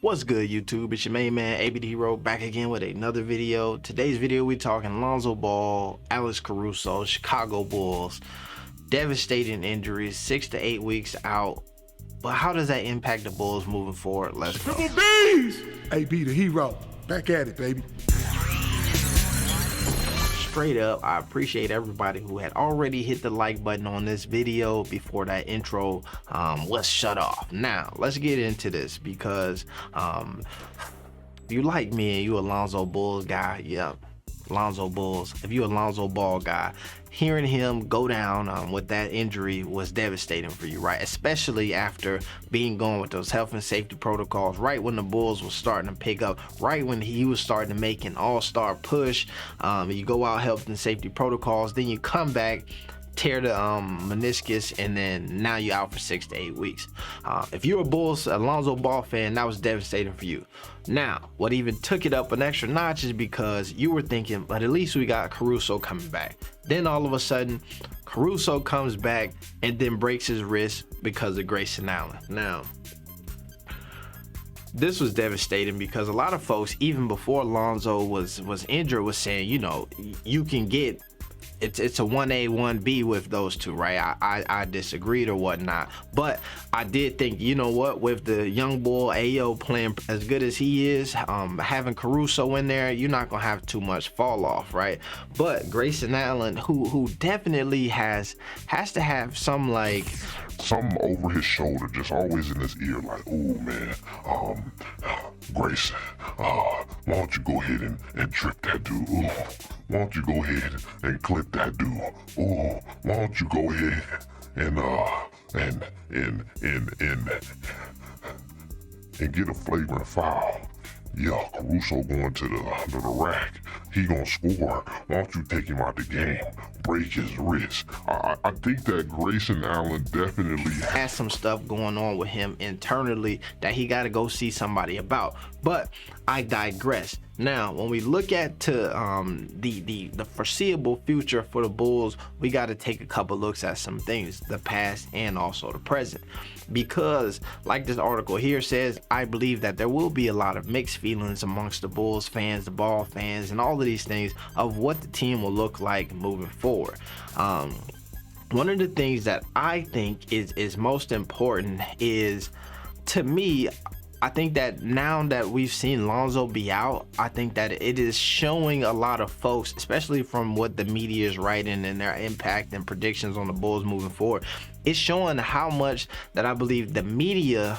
What's good, YouTube? It's your main man ABD Hero back again with another video. Today's video we talking Lonzo Ball, Alex Caruso, Chicago Bulls. Devastating injuries, 6 to 8 weeks out. But how does that impact the Bulls moving forward? Let's go. Triple B's! AB the Hero, back at it, baby. Straight up, I appreciate everybody who had already hit the like button on this video before that intro was shut off. Now let's get into this because if you like me and you a Lonzo Bulls guy, yep, Lonzo Bulls. If you a Lonzo Ball guy, hearing him go down with that injury was devastating for you, right? Especially after being gone with those health and safety protocols, right when the Bulls was starting to pick up, right when he was starting to make an all-star push. You go out health and safety protocols, then you come back, tear the meniscus, and then now you're out for 6 to 8 weeks. If you're a Lonzo Ball fan, that was devastating for you. Now, what even took it up an extra notch is because you were thinking, but at least we got Caruso coming back. Then all of a sudden, Caruso comes back and then breaks his wrist because of Grayson Allen. Now, this was devastating because a lot of folks, even before Lonzo was injured, was saying, you know, you can get it's a 1A 1B with those two, right? I disagreed or whatnot, but I did think, you know what, with the young boy Ayo playing as good as he is, having Caruso in there, you're not gonna have too much fall off, right? But Grayson Allen, who definitely has to have some, like, something over his shoulder, just always in his ear, like, oh man, Grayson, why don't you go ahead and trip that dude? Ooh, why don't you go ahead and clip that dude? Ooh, why don't you go ahead and get a flagrant foul? Yeah, Caruso going to the rack. He gonna score. Why don't you take him out the game? Break his wrist. I think that Grayson Allen definitely has some stuff going on with him internally that he got to go see somebody about. But I digress. Now, when we look at the foreseeable future for the Bulls, we got to take a couple looks at some things, the past and also the present. Because, like this article here says, I believe that there will be a lot of mixed feelings amongst the Bulls fans, the Ball fans, and all of these things of what the team will look like moving forward. One of the things that I think is most important is, to me, I think that now that we've seen Lonzo be out, I think that it is showing a lot of folks, especially from what the media is writing and their impact and predictions on the Bulls moving forward, it's showing how much that I believe the media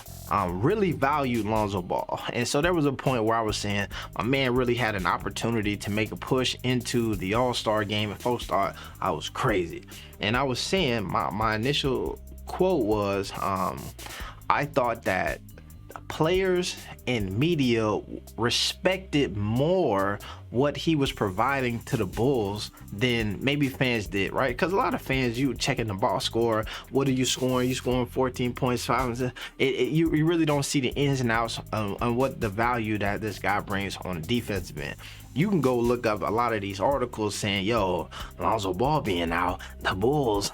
really valued Lonzo Ball. And so there was a point where I was saying my man really had an opportunity to make a push into the All-Star game, and folks thought I was crazy. And I was saying, my initial quote was, I thought that players and media respected more what he was providing to the Bulls than maybe fans did, right? Because a lot of fans, you checking the box score, what are you scoring? You scoring 14 points, 5. You really don't see the ins and outs on what the value that this guy brings on the defensive end. You can go look up a lot of these articles saying, yo, Lonzo Ball being out, the Bulls,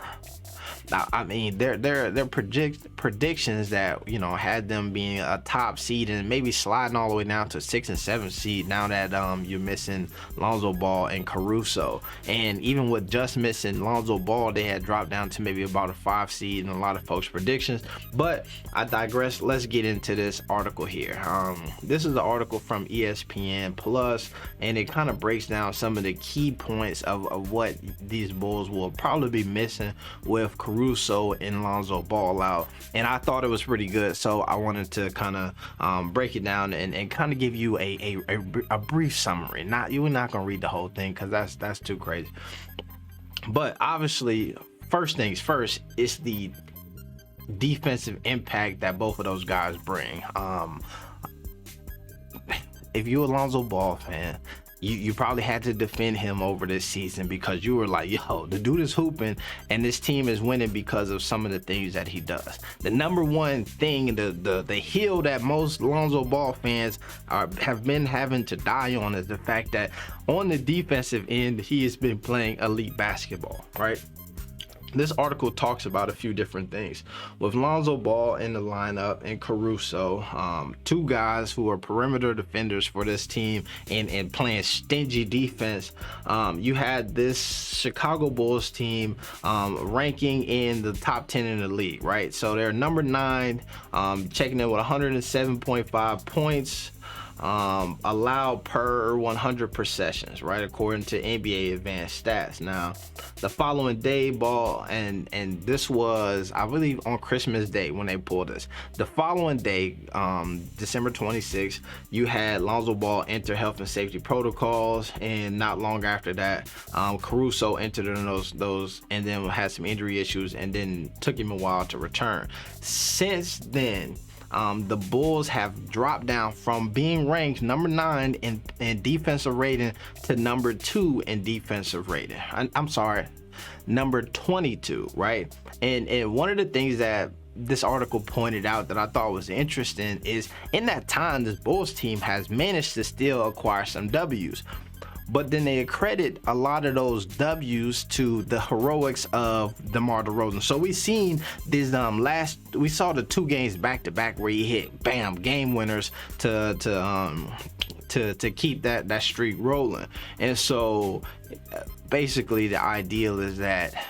I mean, their predictions that, you know, had them being a top seed and maybe sliding all the way down to 6 and 7 seed now that you're missing Lonzo Ball and Caruso. And even with just missing Lonzo Ball, they had dropped down to maybe about a 5 seed in a lot of folks' predictions. But I digress. Let's get into this article here. This is an article from ESPN Plus, and it kind of breaks down some of the key points of what these Bulls will probably be missing with Caruso and Lonzo Ball out, and I thought it was pretty good, so I wanted to kind of break it down and kind of give you a brief summary. You're not gonna read the whole thing because that's too crazy, but obviously, first things first, it's the defensive impact that both of those guys bring. If you're a Lonzo Ball fan, you probably had to defend him over this season because you were like, yo, the dude is hooping and this team is winning because of some of the things that he does. The number one thing, the hill that most Lonzo Ball fans have been having to die on is the fact that on the defensive end, he has been playing elite basketball, right? this article talks about a few different things. With Lonzo Ball in the lineup and Caruso, two guys who are perimeter defenders for this team and playing stingy defense, you had this Chicago Bulls team ranking in the top 10 in the league, right? So they're number 9, checking in with 107.5 points. Allowed per 100 possessions, right, according to NBA advanced stats. Now the following day, Ball, and this was, I believe, on Christmas Day when they pulled this. The following day, December 26th, you had Lonzo Ball enter health and safety protocols, and not long after that, Caruso entered in those and then had some injury issues, and then took him a while to return. Since then, the Bulls have dropped down from being ranked number 9 in defensive rating to number 2 in defensive rating. I'm sorry, number 22, right? And one of the things that this article pointed out that I thought was interesting is, in that time, this Bulls team has managed to still acquire some W's. But then they accredit a lot of those W's to the heroics of DeMar DeRozan. So we seen this we saw the 2 games back to back where he hit bam game winners to keep that streak rolling. And so basically the ideal is that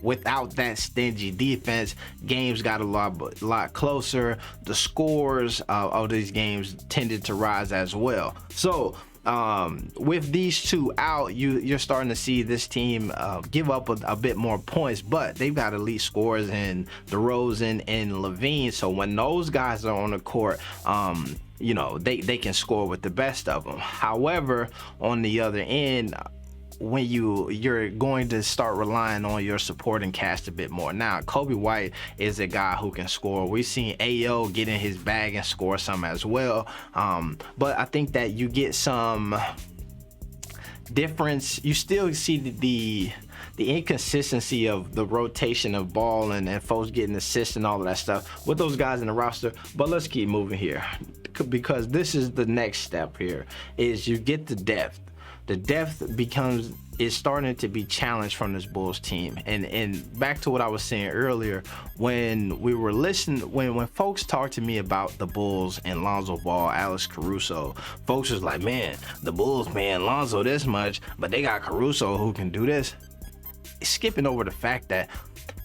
without that stingy defense, games got a lot closer. The scores of these games tended to rise as well. So with these two out, you're starting to see this team give up a bit more points, but they've got elite scorers in DeRozan and Levine. So when those guys are on the court, they can score with the best of them. However, on the other end, when you're going to start relying on your supporting cast a bit more. Now, Kobe White is a guy who can score. We've seen AO get in his bag and score some as well. But I think that you get some difference. You still see the inconsistency of the rotation of Ball and folks getting assists and all of that stuff with those guys in the roster. But let's keep moving here, because this is the next step here, is you get the depth. The depth is starting to be challenged from this Bulls team. And back to what I was saying earlier, when we were listening, when folks talked to me about the Bulls and Lonzo Ball, Alex Caruso, folks was like, man, the Bulls, man, Lonzo this much, but they got Caruso who can do this. Skipping over the fact that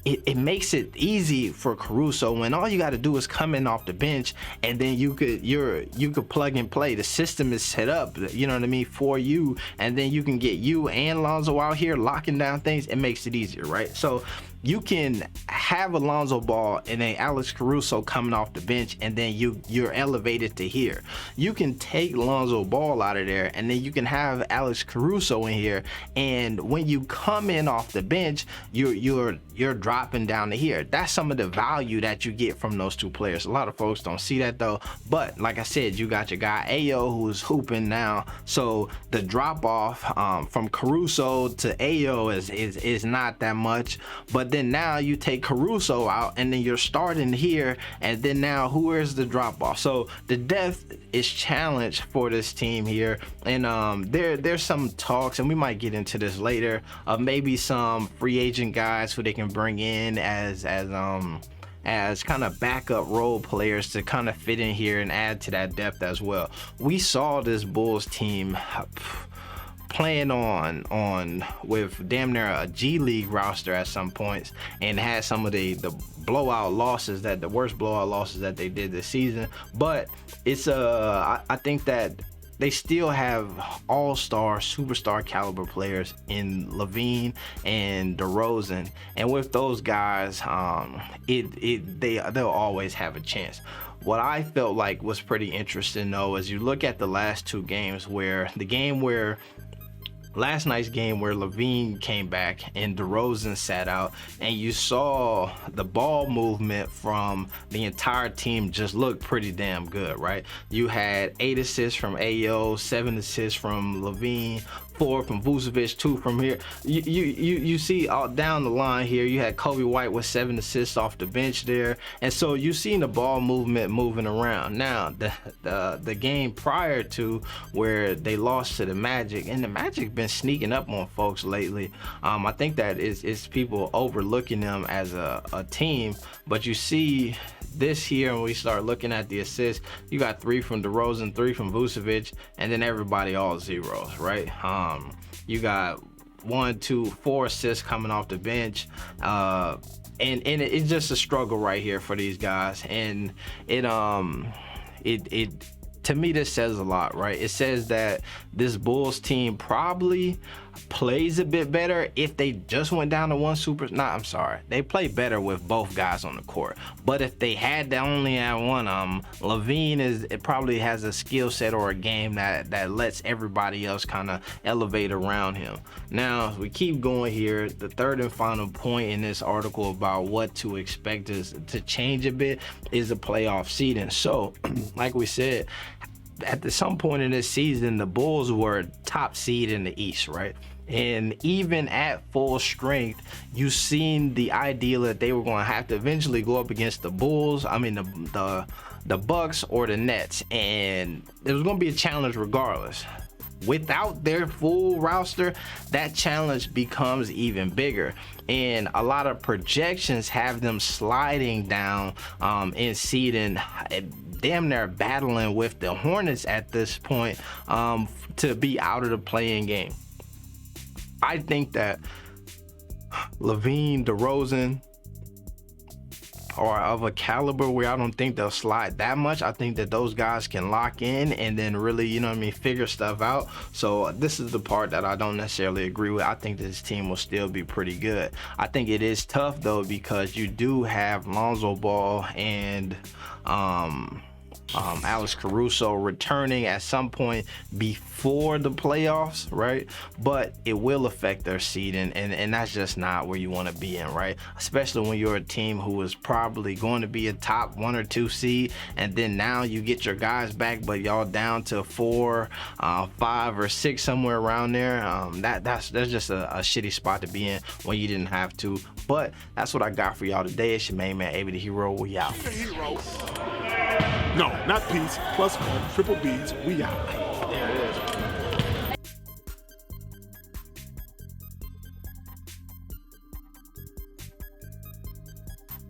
it makes it easy for Caruso when all you got to do is come in off the bench, and then you could plug and play. The system is set up, you know what I mean, for you, and then you can get you and Lonzo out here locking down things. It makes it easier, right? So you can have a Lonzo Ball and a Alex Caruso coming off the bench, and then you're elevated to here. You can take Lonzo Ball out of there, and then you can have Alex Caruso in here, and when you come in off the bench, you're dropping down to here. That's some of the value that you get from those two players. A lot of folks don't see that though, but like I said, you got your guy Ayo who's hooping now, so the drop off from Caruso to Ayo is not that much. But then now you take Caruso out, and then you're starting here, and then now where's the drop off? So the depth is challenged for this team here, and there's some talks, and we might get into this later, of maybe some free agent guys who they can bring in as kind of backup role players to kind of fit in here and add to that depth as well. We saw this Bulls team playing on with damn near a G League roster at some points, and had some of the blowout losses, the worst blowout losses that they did this season. But it's I think that they still have all-star, superstar caliber players in Levine and DeRozan, and with those guys, they'll always have a chance. What I felt like was pretty interesting though is you look at the last 2 games, last night's game where Levine came back and DeRozan sat out, and you saw the ball movement from the entire team just look pretty damn good, right? You had 8 assists from Ayo, 7 assists from Levine, 4 from Vucevic, 2 from here. You see all down the line here, you had Kobe White with 7 assists off the bench there, and so you seen the ball movement moving around. Now the game prior to where they lost to the Magic, and the Magic been sneaking up on folks lately. I think that is people overlooking them as a team, but you see this here when we start looking at the assists, you got 3 from DeRozan, 3 from Vucevic, and then everybody all zeros, right? You got 1, 2, 4 assists coming off the bench, and it's just a struggle right here for these guys, and it to me, this says a lot, right? It says that this Bulls team probably plays a bit better if they just went down to one they play better with both guys on the court. But if they had to only have one, LaVine probably has a skill set or a game that lets everybody else kind of elevate around him. Now, as we keep going here, the third and final point in this article about what to expect is to change a bit is the playoff seeding. So, like we said, at some point in this season, the Bulls were top seed in the East, right? And even at full strength, you seen the ideal that they were going to have to eventually go up against the Bulls. I mean, the Bucks or the Nets, and it was going to be a challenge regardless. Without their full roster, that challenge becomes even bigger, and a lot of projections have them sliding down in seeding, damn near battling with the Hornets at this point to be out of the play-in game. I think that LaVine, DeRozan are of a caliber where I don't think they'll slide that much. I think that those guys can lock in and then really, figure stuff out. So this is the part that I don't necessarily agree with. I think this team will still be pretty good. I think it is tough though, because you do have Lonzo Ball and Alex Caruso returning at some point before the playoffs, right? But it will affect their seeding, and that's just not where you want to be in, right? Especially when you're a team who is probably going to be a top 1 or 2 seed, and then now you get your guys back, but y'all down to 4, 5, or 6, somewhere around there. That's just a shitty spot to be in when you didn't have to. But that's what I got for y'all today. It's your main man, AB the Hero. We out. No, not peace. Plus one, triple B's. We out.